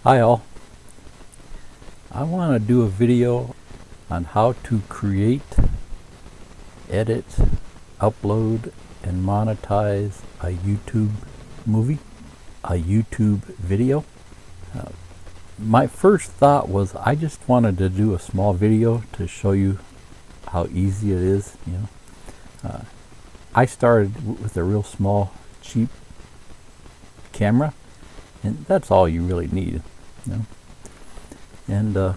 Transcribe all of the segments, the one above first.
Hi all. I want to do a video on how to create, edit, upload, and monetize a YouTube movie, a YouTube video. My first thought was I just wanted to do a small video to show you how easy it is. I started with a real small, cheap camera, and that's all you really need. And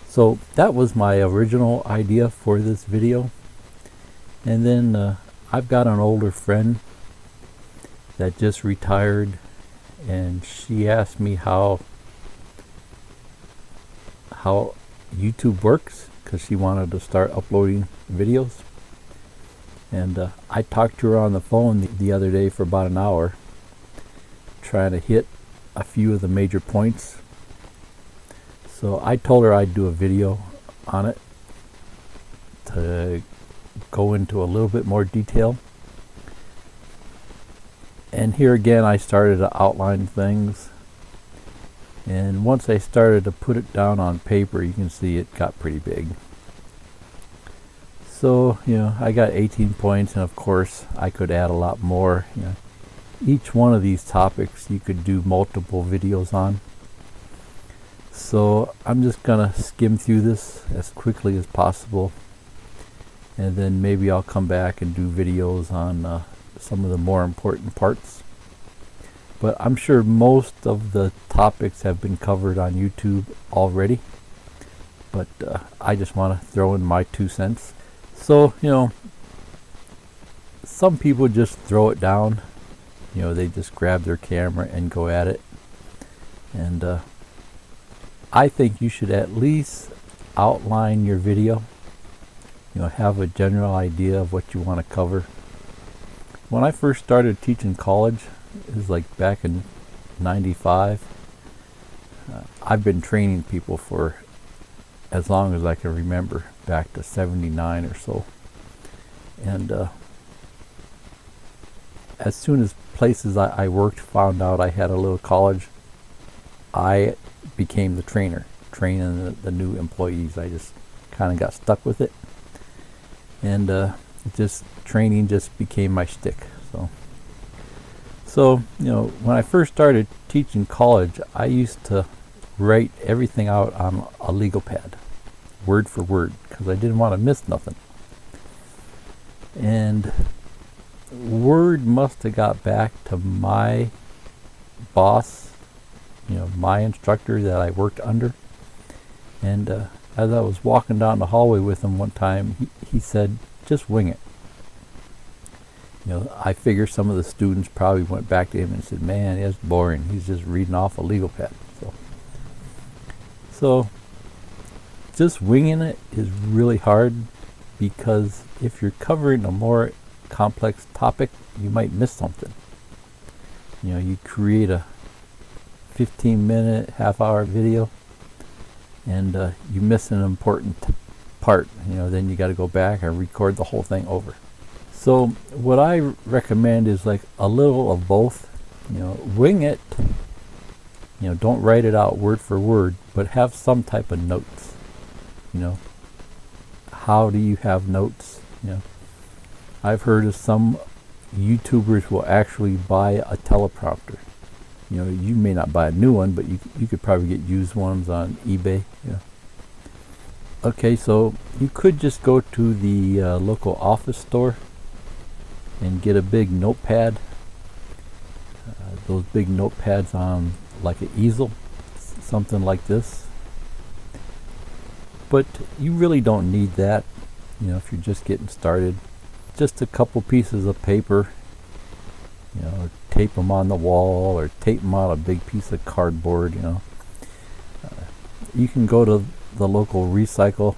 so that was my original idea for this video. And then I've got an older friend that just retired, and she asked me how YouTube works because she wanted to start uploading videos. And I talked to her on the phone the other day for about an hour, trying to hit a few of the major points. So I told her I'd do a video on it to go into a little bit more detail. And here again I started to outline things, and once I started to put it down on paper, you can see it got pretty big. So I got 18 points, and of course I could add a lot more. Each one of these topics you could do multiple videos on. So I'm just gonna skim through this as quickly as possible, and then maybe I'll come back and do videos on some of the more important parts. But I'm sure most of the topics have been covered on YouTube already, but I just want to throw in my 2 cents. So some people just throw it down. They just grab their camera and go at it. And I think you should at least outline your video. Have a general idea of what you want to cover. When I first started teaching college, it was like back in '95. I've been training people for as long as I can remember, back to '79 or so. And as soon as places I worked found out I had a little college, I became the trainer, training the new employees. I just kind of got stuck with it, and training just became my shtick. So when I first started teaching college, I used to write everything out on a legal pad, word for word, because I didn't want to miss nothing. And word must have got back to my boss, my instructor that I worked under. And as I was walking down the hallway with him one time, he said, just wing it. I figure some of the students probably went back to him and said, man, it's boring. He's just reading off a legal pad. So just winging it is really hard, because if you're covering a more complex topic, you might miss something. You create a 15-minute, half-hour video, and you miss an important part. Then you got to go back and record the whole thing over. So what I recommend is like a little of both. Wing it. Don't write it out word for word, but have some type of notes. How do you have notes? I've heard of some YouTubers will actually buy a teleprompter. You may not buy a new one, but you could probably get used ones on eBay. Okay, so you could just go to the local office store and get a big notepad. Those big notepads on like an easel, something like this. But you really don't need that, if you're just getting started. Just a couple pieces of paper, tape them on the wall or tape them on a big piece of cardboard. You can go to the local recycle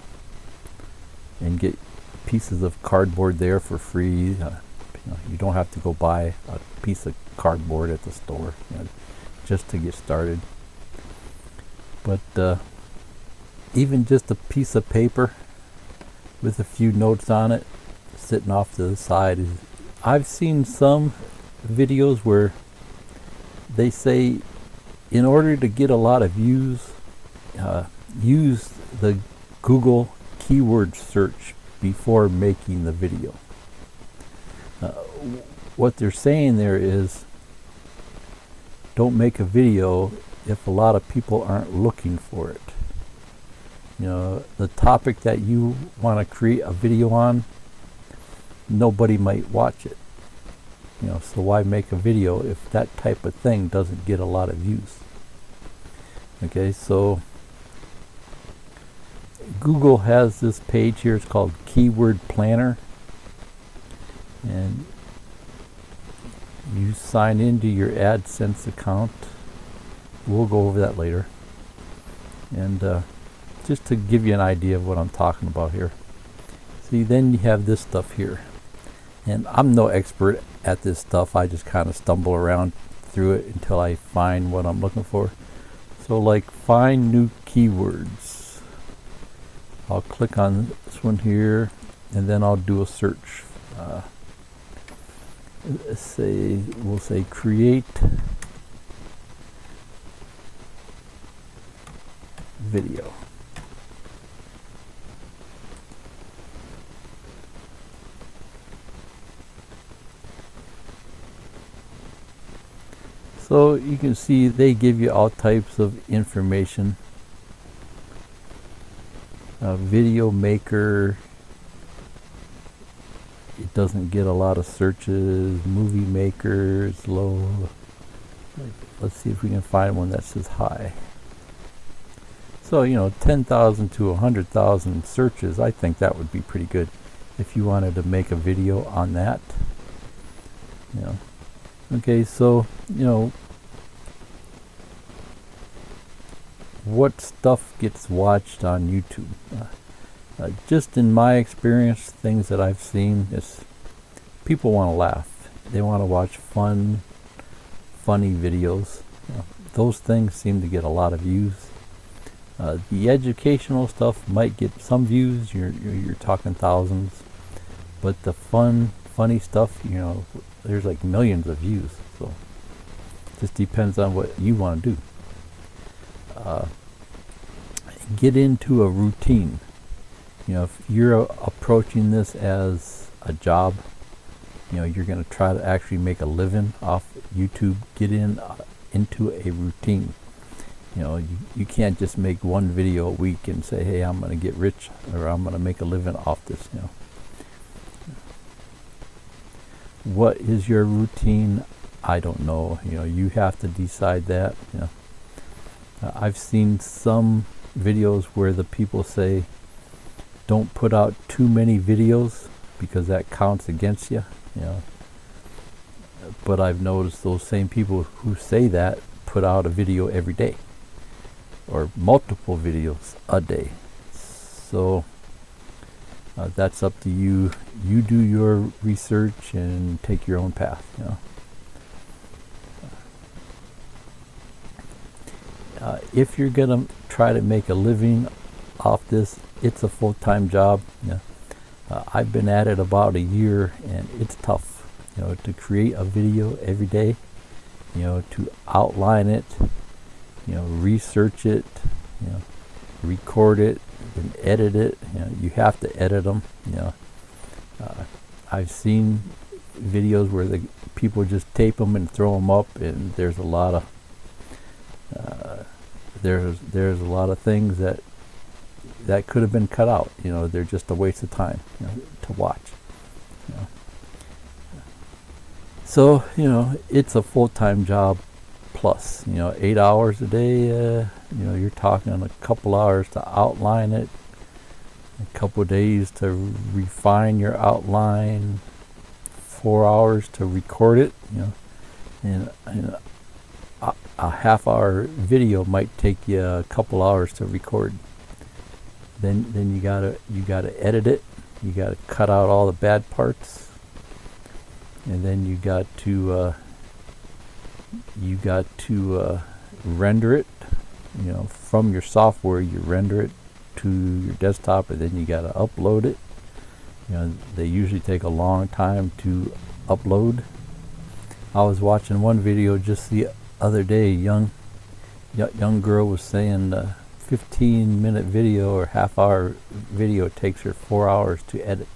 and get pieces of cardboard there for free. You don't have to go buy a piece of cardboard at the store, just to get started. But even just a piece of paper with a few notes on it sitting off to the side is, I've seen some videos where they say in order to get a lot of views, use the Google keyword search before making the video. What they're saying there is, don't make a video if a lot of people aren't looking for it. The topic that you want to create a video on, nobody might watch it. So why make a video if that type of thing doesn't get a lot of views? Okay, so Google has this page here. It's called Keyword Planner, and you sign into your AdSense account. We'll go over that later. And just to give you an idea of what I'm talking about here. See, then you have this stuff here. And I'm no expert at this stuff. I just kind of stumble around through it until I find what I'm looking for. So like, find new keywords. I'll click on this one here, and then I'll do a search. We'll say create video. So you can see they give you all types of information. Video maker, it doesn't get a lot of searches. Movie maker is low. Let's see if we can find one that says high. So 10,000 to 100,000 searches. I think that would be pretty good if you wanted to make a video on that. Okay, so what stuff gets watched on YouTube? Just in my experience, things that I've seen is people want to laugh. They want to watch funny videos. Those things seem to get a lot of views. The educational stuff might get some views. You're talking thousands, but the funny stuff, there's like millions of views. So it just depends on what you want to do. Get into a routine. If you're approaching this as a job, you're going to try to actually make a living off YouTube. Get into a routine. You can't just make one video a week and say, hey, I'm going to get rich, or I'm going to make a living off this. What is your routine? I don't know. You have to decide that. I've seen some videos where the people say, don't put out too many videos because that counts against you. But I've noticed those same people who say that put out a video every day, or multiple videos a day. So that's up to you. You do your research and take your own path. If you're gonna try to make a living off this, it's a full-time job. I've been at it about a year, and it's tough. To create a video every day. To outline it. Research it. Record it and edit it. You have to edit them. I've seen videos where the people just tape them and throw them up, and there's a lot of there's a lot of things that could have been cut out. They're just a waste of time to watch. So it's a full-time job plus 8 hours a day. You're talking a couple hours to outline it, a couple of days to refine your outline, 4 hours to record it. And a half-hour video might take you a couple hours to record. Then you gotta edit it. You gotta cut out all the bad parts, and then you got to render it. From your software, you render it to your desktop, and then you gotta upload it. They usually take a long time to upload. I was watching one video just the other day, young young girl was saying 15-minute video or half-hour video takes her 4 hours to edit.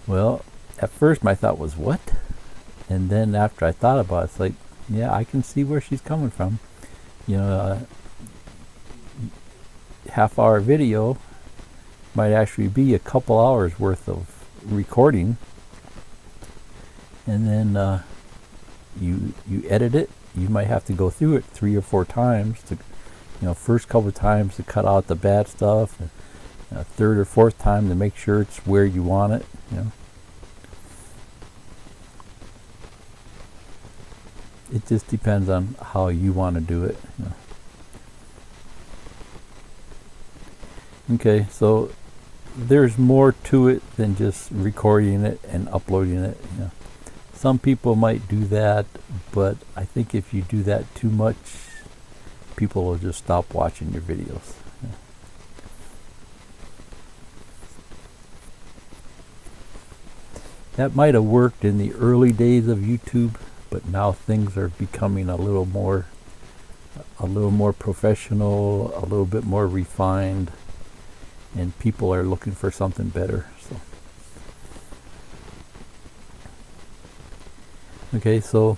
Well, at first my thought was, what? And then after I thought about it, it's like, yeah, I can see where she's coming from. You know, half-hour video might actually be a couple hours worth of recording, and then you edit it. You might have to go through it 3 or 4 times to, first couple of times to cut out the bad stuff, and third or fourth time to make sure it's where you want it. It just depends on how you want to do it. Okay, so there's more to it than just recording it and uploading it. Some people might do that, but I think if you do that too much, people will just stop watching your videos. That might have worked in the early days of YouTube, but now things are becoming a little more professional, a little bit more refined, and people are looking for something better. Okay, so